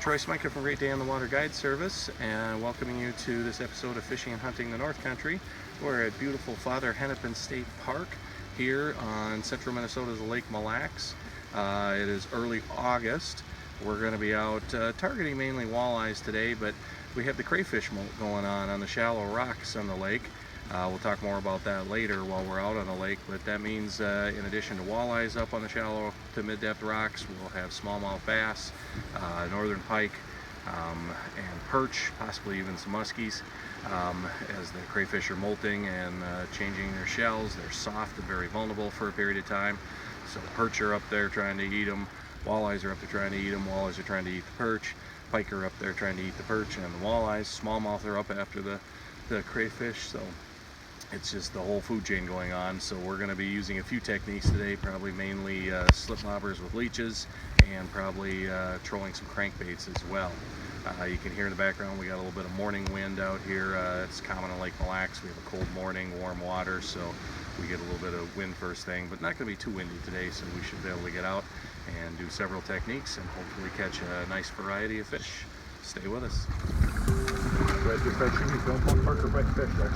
Troy Smyka from Great Day on the Water Guide Service, and welcoming you to this episode of Fishing and Hunting the North Country. We're at beautiful Father Hennepin State Park here on central Minnesota's Lake Mille Lacs. It is early August. We're going to be out targeting mainly walleyes today, but we have the crayfish molt going on the shallow rocks on the lake. We'll talk more about that later while we're out on the lake, but that means in addition to walleyes up on the shallow to mid-depth rocks, we'll have smallmouth bass, northern pike, and perch, possibly even some muskies. As the crayfish are molting and changing their shells, they're soft and very vulnerable for a period of time. So perch are up there trying to eat them, walleyes are up there trying to eat them, walleyes are trying to eat the perch, pike are up there trying to eat the perch and the walleyes, smallmouth are up after the crayfish. So it's just the whole food chain going on. So we're going to be using a few techniques today, probably mainly slip lobbers with leeches and probably trolling some crankbaits as well. You can hear in the background we got a little bit of morning wind out here. It's common in Lake Mille Lacs. We have a cold morning, warm water, so we get a little bit of wind first thing, but not going to be too windy today, so we should be able to get out and do several techniques and hopefully catch a nice variety of fish. Stay with us. Right, you're fishing, you don't want Parker by fish there.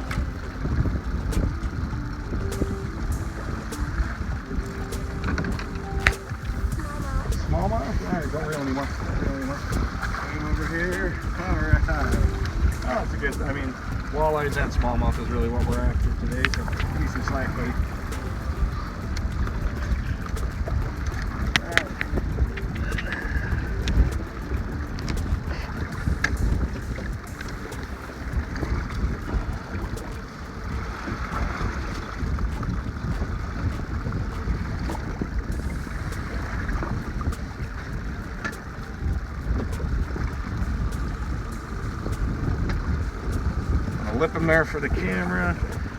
Smallmouth? Alright, don't reel anymore. Come over here. Alright. Oh, that's a good, I mean, walleyes and smallmouth is really what we're after today, so give me some slack, buddy. Lip them there for the camera.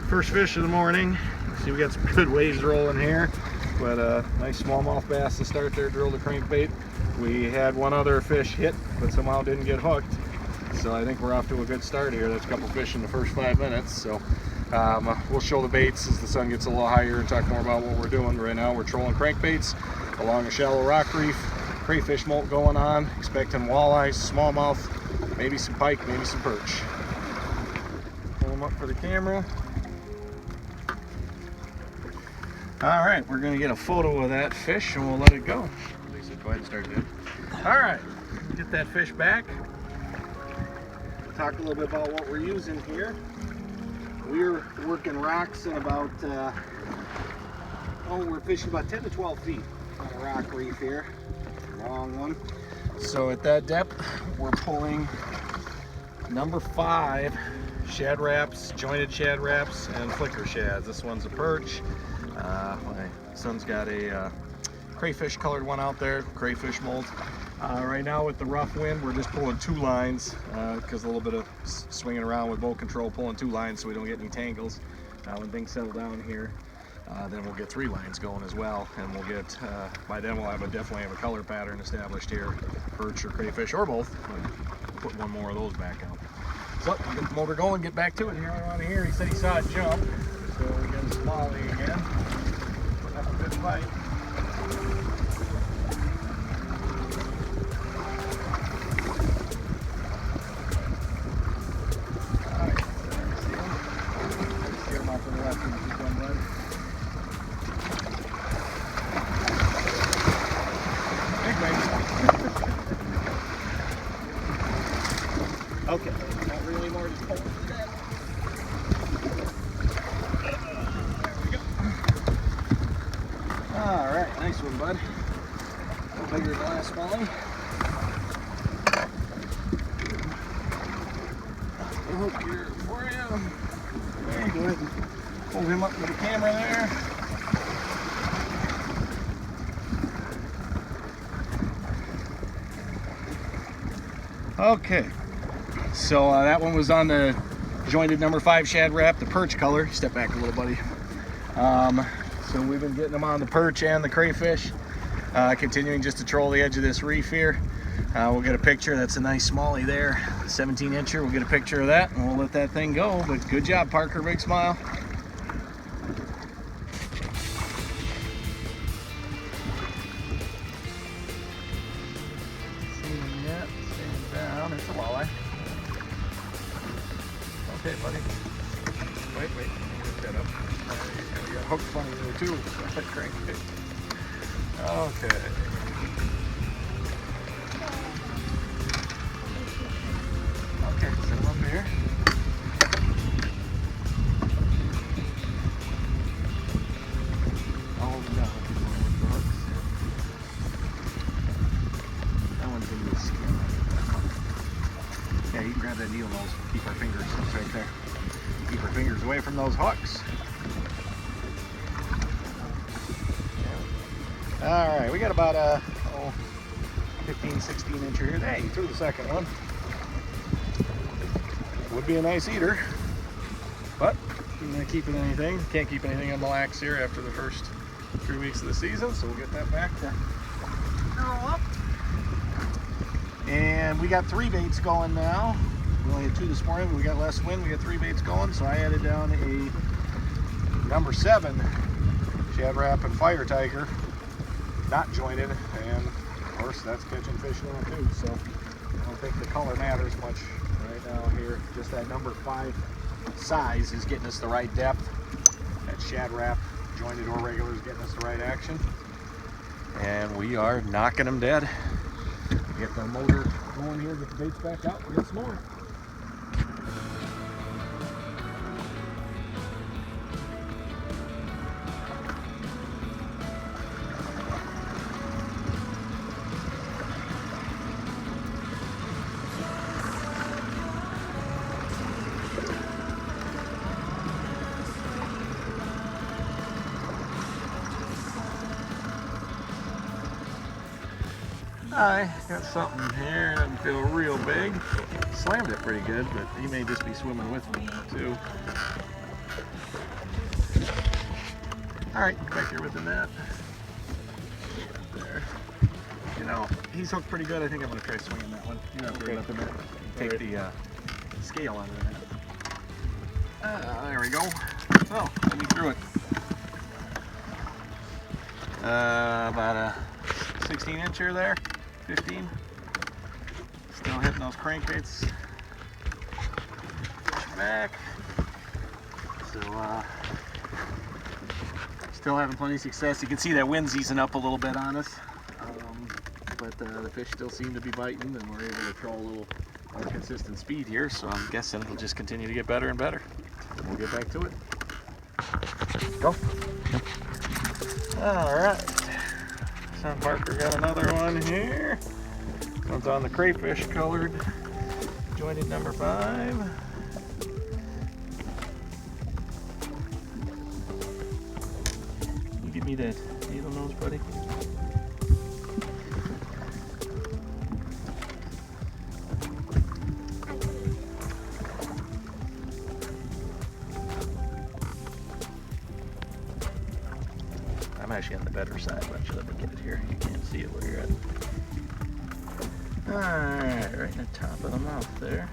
First fish of the morning. See, we got some good waves rolling here, but nice smallmouth bass to start there. Drilled a crankbait. We had one other fish hit, but somehow didn't get hooked. So I think we're off to a good start here. That's a couple fish in the first 5 minutes. So we'll show the baits as the sun gets a little higher and talk more about what we're doing. Right now we're trolling crankbaits along a shallow rock reef. Crayfish molt going on. Expecting walleyes, smallmouth, maybe some pike, maybe some perch. Up for the camera. All right, we're gonna get a photo of that fish and we'll let it go. Lisa, go ahead and start it. All right, get that fish back. Talk a little bit about what we're using here. We're working rocks in about, we're fishing about 10 to 12 feet on a rock reef here. Long one. So at that depth, we're pulling number 5 shad wraps, jointed shad wraps, and flicker shads. This one's a perch. My son's got a crayfish colored one out there, crayfish molt. Right now with the rough wind, we're just pulling 2 lines because a little bit of swinging around with boat control, pulling 2 lines so we don't get any tangles. When things settle down here, then we'll get 3 lines going as well, and we'll get, by then we'll definitely have a color pattern established here, perch or crayfish or both. We'll put one more of those back out. So, get the motor going, get back to it. Here around here, he said he saw it jump. So we got a smallie again. Putting up a good fight. Alright, see him. See him off to the left and keep going, bud. Big baby. Okay. Really more just pulling through that. There we go. Alright, nice one, bud. A little bigger than the last smallie. Hook here for you. Okay, go ahead and pull him up with the camera there. Okay. So that one was on the jointed number 5 shad wrap, the perch color. Step back a little, buddy. So we've been getting them on the perch and the crayfish. Continuing just to troll the edge of this reef here. We'll get a picture. That's a nice smallie there, 17-incher. We'll get a picture of that and we'll let that thing go. But good job, Parker. Big smile. Same net, same Only two. Crankbait. Okay. Okay, set them up here. I'll hold them down with the hooks. That one's in the skin. Yeah, you can grab that needle nose. Keep our fingers. That's right there. Keep our fingers away from those hooks. Alright, we got about a 15, 16 incher here. Hey, you threw the second one. Would be a nice eater, but I'm not keeping anything. Can't keep anything on Mille Lacs here after the first 3 weeks of the season, so we'll get that back to curl up. And we got 3 baits going now. We only had 2 this morning, but we got less wind. We got 3 baits going, so I added down a number 7 Shad Rap and Fire Tiger, not jointed, and of course that's catching fish now too. So I don't think the color matters much right now here. Just that number 5 size is getting us the right depth. That Shad Rap, jointed or regular, is getting us the right action. And we are knocking them dead. Get the motor going here, get the baits back out, we'll get some more. I got something here, doesn't feel real big. Slammed it pretty good, but he may just be swimming with me now too. Alright, back here with the net. There. You know, he's hooked pretty good. I think I'm going to try swinging that one. You don't have to worry about the net. Take the scale out of the net. There we go. Oh, let me through it. About a 16 incher there. 15. Still hitting those crankbaits. Push back. So, still having plenty of success. You can see that wind's easing up a little bit on us. But the fish still seem to be biting, and we're able to throw a little more consistent speed here. So I'm guessing it'll just continue to get better and better. We'll get back to it. Go. Yep. All right. Son Parker got another one here. One's on the crayfish colored, jointed number 5. You give me that needle nose, buddy. I'm actually on the better side, but let me get it here. You can't see it where you're at. Alright, right in the top of the mouth there.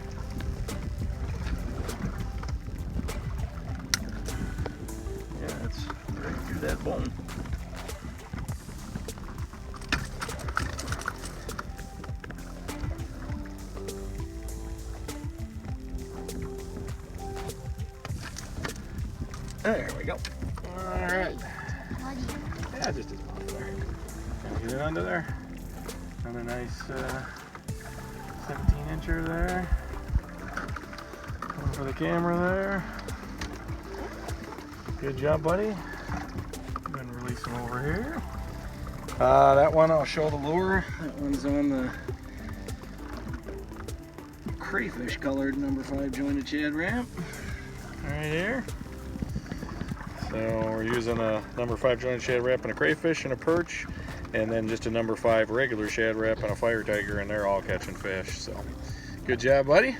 Yeah, it's right through that bone. There we go. Alright. Yeah, just his mouth there. Get it under there. And a nice 17 incher there. One for the camera there. Good job, buddy. Go ahead and release him over here. That one I'll show the lure. That one's on the crayfish colored number 5 jointed Shad Rap. Right here. So we're using a number 5 jointed Shad Rap and a crayfish and a perch, and then just a number 5 regular Shad Rap and a Fire Tiger, and they're all catching fish. So good job, buddy.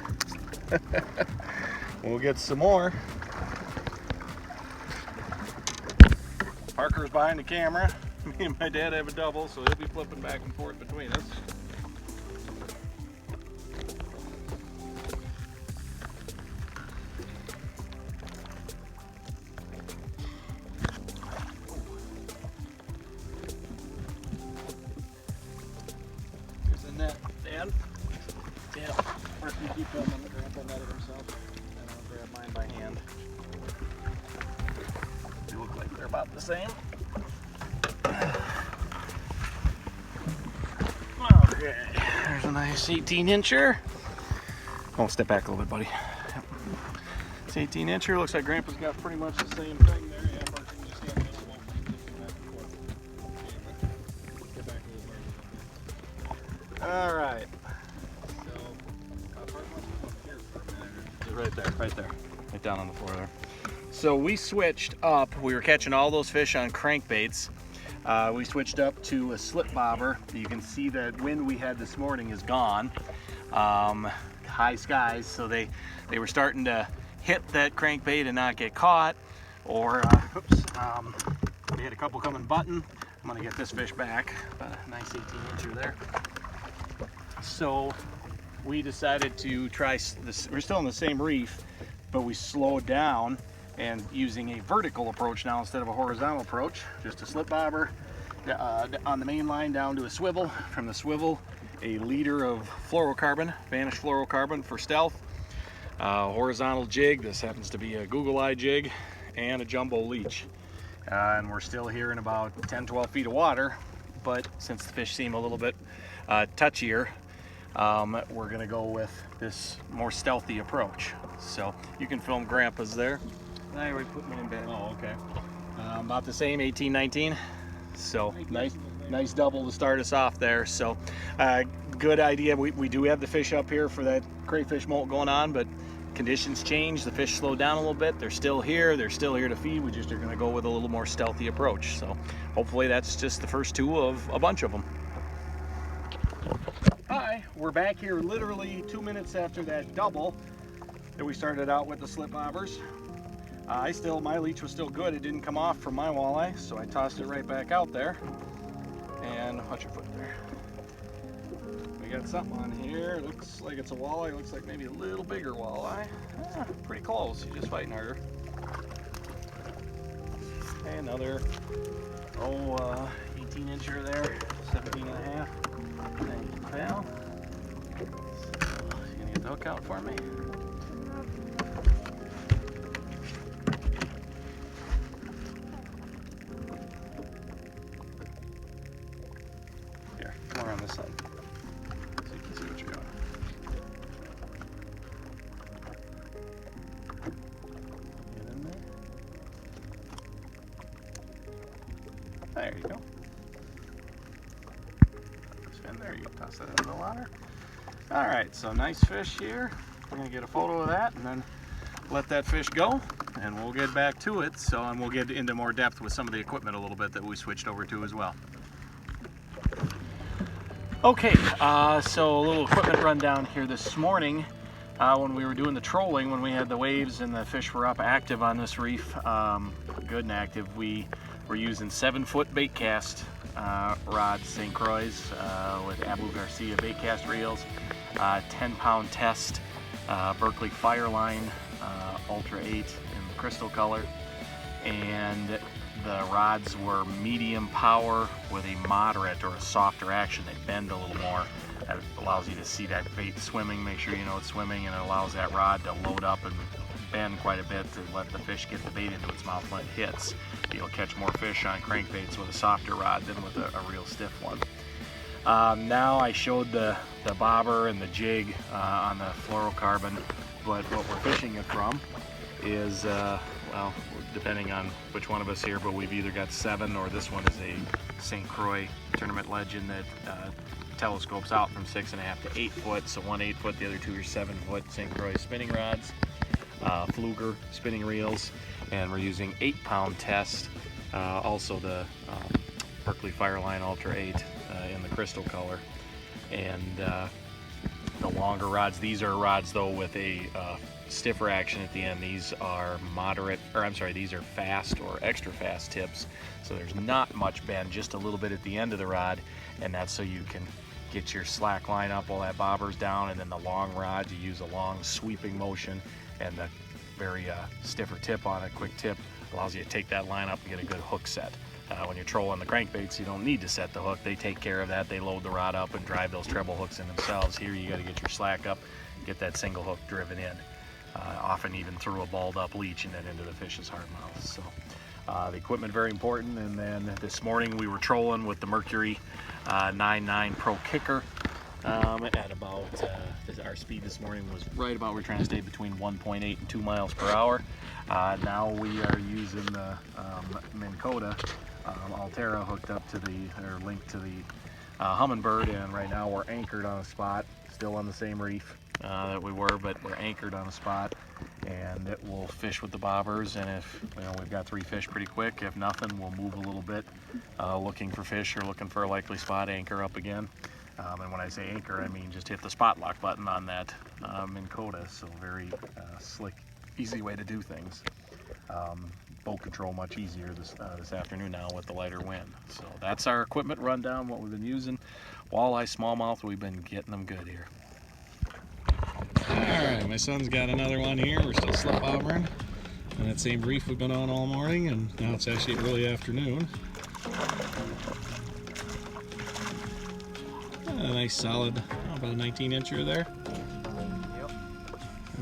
We'll get some more. Parker's behind the camera. Me and my dad have a double, so he'll be flipping back and forth between us. Net, Dan. Yeah, Mark can keep them on the grandpa netted himself, and I'll grab mine by hand. They look like they're about the same. Okay, there's a nice 18-incher. Oh, step back a little bit, buddy. Yep. It's 18-incher. Looks like Grandpa's got pretty much the same thing there. Yeah, Mark, you can just stand a little get back a little more. All right. Right there, right down on the floor there. So we switched up. We were catching all those fish on crankbaits. We switched up to a slip bobber. You can see that wind we had this morning is gone. High skies, so they were starting to hit that crankbait and not get caught. Or, we had a couple coming button. I'm gonna get this fish back. About a nice 18-incher there. So we decided to try this. We're still in the same reef, but we slowed down and using a vertical approach now instead of a horizontal approach. Just a slip bobber on the main line down to a swivel. From the swivel, a liter of fluorocarbon, vanished fluorocarbon for stealth. Horizontal jig. This happens to be a Google Eye jig and a jumbo leech. And we're still here in about 10-12 feet of water, but since the fish seem a little bit touchier, we're gonna go with this more stealthy approach. So you can film Grandpa's there. I already put mine in bed. Oh, okay. About the same, 18, 19. So nice double to start us off there. So good idea. We do have the fish up here for that crayfish molt going on, but conditions change. The fish slowed down a little bit. They're still here. They're still here to feed. We just are gonna go with a little more stealthy approach. So hopefully that's just the first two of a bunch of them. Hi, we're back here literally 2 minutes after that double that we started out with the slip bobbers. My leech was still good. It didn't come off from my walleye, so I tossed it right back out there. And watch your foot there. We got something on here. Looks like it's a walleye. Looks like maybe a little bigger walleye. Pretty close. He's just fighting harder. Okay, another 18-incher there, 17 and a half. Thank you, pal. So, you gonna get the hook out for me? Here, come around this side so you can see what you're doing. Get in there. There you go. There you go, toss that into the water. All right, so nice fish here. We're gonna get a photo of that and then let that fish go and we'll get back to it. And we'll get into more depth with some of the equipment a little bit that we switched over to as well. Okay, so a little equipment rundown here this morning. When we were doing the trolling, when we had the waves and the fish were up active on this reef, good and active, we were using 7-foot bait cast rods, St. Croix, with Abu Garcia bait cast reels, 10-pound test, Berkeley Fireline, Ultra 8 in the crystal color, and the rods were medium power with a moderate or a softer action. They bend a little more. That allows you to see that bait swimming, make sure you know it's swimming, and it allows that rod to load up and bend quite a bit to let the fish get the bait into its mouth when it hits. You'll catch more fish on crankbaits with a softer rod than with a real stiff one. Now I showed the bobber and the jig on the fluorocarbon, but what we're fishing it from is, well, depending on which one of us here, but we've either got 7 or this one is a St. Croix Tournament Legend that telescopes out from 6.5 to 8 foot. So one 8 foot, the other two are 7 foot St. Croix spinning rods, Fluger spinning reels, and we're using 8-pound test. Also the Berkeley Fireline Ultra 8 in the crystal color. And the longer rods, these are rods though with a stiffer action at the end. These are these are fast or extra fast tips. So there's not much bend, just a little bit at the end of the rod, and that's so you can get your slack line up while that bobber's down, and then the long rod, you use a long sweeping motion, and the very stiffer tip on it, quick tip, allows you to take that line up and get a good hook set. When you're trolling the crankbaits, you don't need to set the hook. They take care of that. They load the rod up and drive those treble hooks in themselves. Here you got to get your slack up, get that single hook driven in, often even through a balled up leech and then into the fish's hard mouth. So The equipment very important. And then this morning we were trolling with the Mercury 9.9 Pro Kicker at about, our speed this morning was right about, we're trying to stay between 1.8 and 2 miles per hour. Now we are using the Minn Kota Altera hooked up to or linked to the Humminbird, and right now we're anchored on a spot, still on the same reef that we were, but we're anchored on a spot, and it will fish with the bobbers. And if we've got 3 fish pretty quick, if nothing, we'll move a little bit looking for fish or looking for a likely spot, anchor up again. And when I say anchor, I mean just hit the spot lock button on that Minn Kota. So very slick, easy way to do things. Boat control much easier this afternoon now with the lighter wind. So that's our equipment rundown, what we've been using. Walleye, smallmouth, we've been getting them good here. Alright, my son's got another one here. We're still slip bobbering on that same reef we've been on all morning, and now it's actually early afternoon. A nice solid, about a 19-incher there. Yep.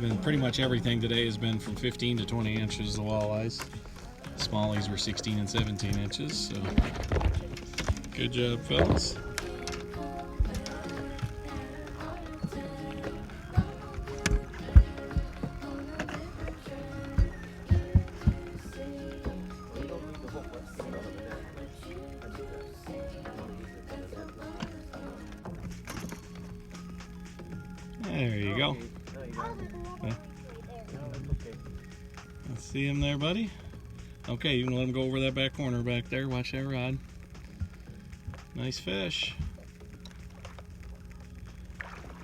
Been pretty much everything today has been from 15 to 20 inches, the walleyes. Smallies were 16 and 17 inches, so good job, fellas. There you go. See him there, buddy? Okay, you can let him go over that back corner back there. Watch that rod. Nice fish.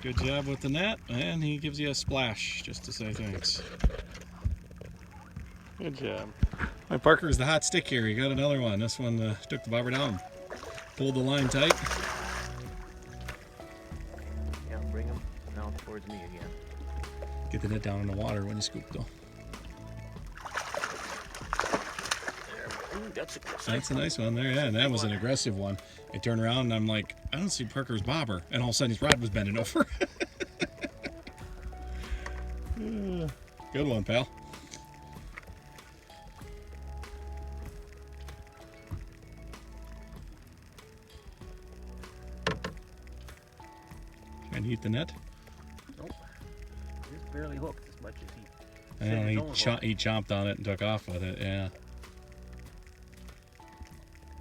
Good job with the net, and he gives you a splash just to say thanks. Good job. My Parker's the hot stick here. He got another one. This one took the bobber down. Pulled the line tight. Yeah, bring him now towards me again. Get the net down in the water when you scoop, though. That's a nice one there, yeah, and that was an aggressive one. I turned around and I'm like, I don't see Parker's bobber, and all of a sudden his rod was bending over. Good one, pal. Trying to eat the net? Nope. Just barely hooked as much as he. I know, he chomped on it and took off with it, yeah.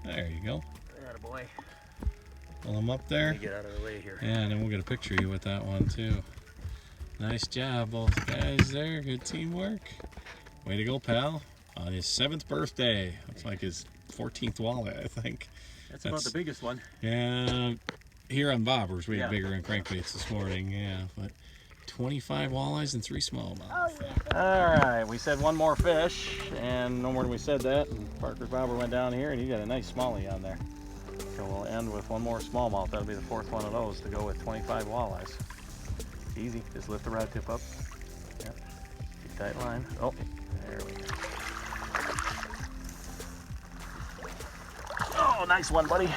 There you go. Attaboy. Pull him up there. Get out of the way here. Yeah, and then we'll get a picture of you with that one too. Nice job, both guys there. Good teamwork. Way to go, pal. On his 7th birthday. Looks like his 14th walleye, I think. That's about the biggest one. Yeah, here on bobbers, we had Yeah. bigger than crankbaits this morning, yeah. But 25 walleyes and 3 smallmouth. All right, we said one more fish, and no more than we said that, and Parker's bobber went down here, and he got a nice smallie on there. So we'll end with one more smallmouth. That'll be the 4th one of those to go with 25 walleyes. Easy, just lift the rod tip up. Yep. Keep tight line. Oh, there we go. Oh, nice one, buddy.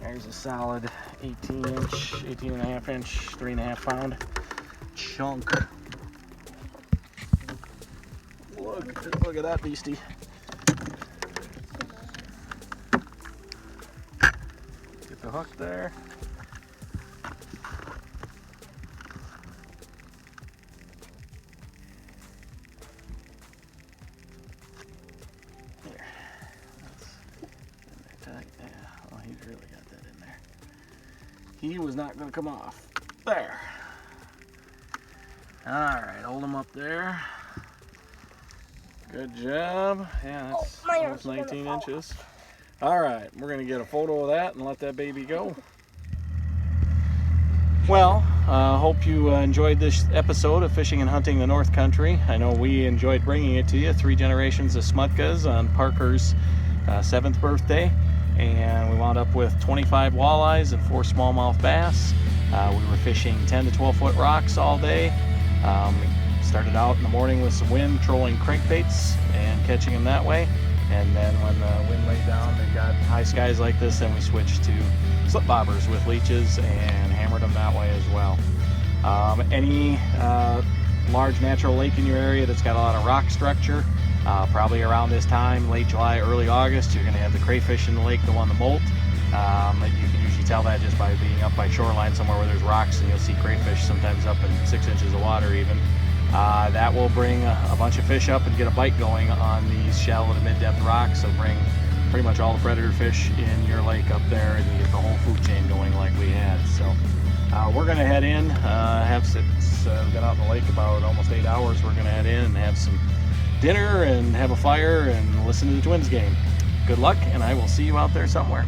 There's a solid 18 and a half inch, 3.5 pound chunk. Look at that beastie. Get the hook there. There. That's in there tight. Yeah. Oh, he's really got that in there. He was not going to come off. There. All right, hold him up there. Good job. Yeah, that's almost 19 inches. All right, we're gonna get a photo of that and let that baby go. Well, hope you enjoyed this episode of Fishing and Hunting the North Country. I know we enjoyed bringing it to you. 3 generations of Smutkas on Parker's 7th birthday. And we wound up with 25 walleyes and 4 smallmouth bass. We were fishing 10 to 12 foot rocks all day. Started out in the morning with some wind, trolling crankbaits and catching them that way. And then when the wind laid down, they got high skies like this, then we switched to slip bobbers with leeches and hammered them that way as well. Any large natural lake in your area that's got a lot of rock structure, Probably around this time, late July, early August, you're going to have the crayfish in the lake go on the molt. You can usually tell that just by being up by shoreline somewhere where there's rocks, and you'll see crayfish sometimes up in 6 inches of water even. That will bring a bunch of fish up and get a bite going on these shallow to mid-depth rocks. So bring pretty much all the predator fish in your lake up there, and you get the whole food chain going like we had. So we're going to head in. We've been out in the lake about almost 8 hours. We're going to head in and have some dinner and have a fire and listen to the Twins game. Good luck, and I will see you out there somewhere.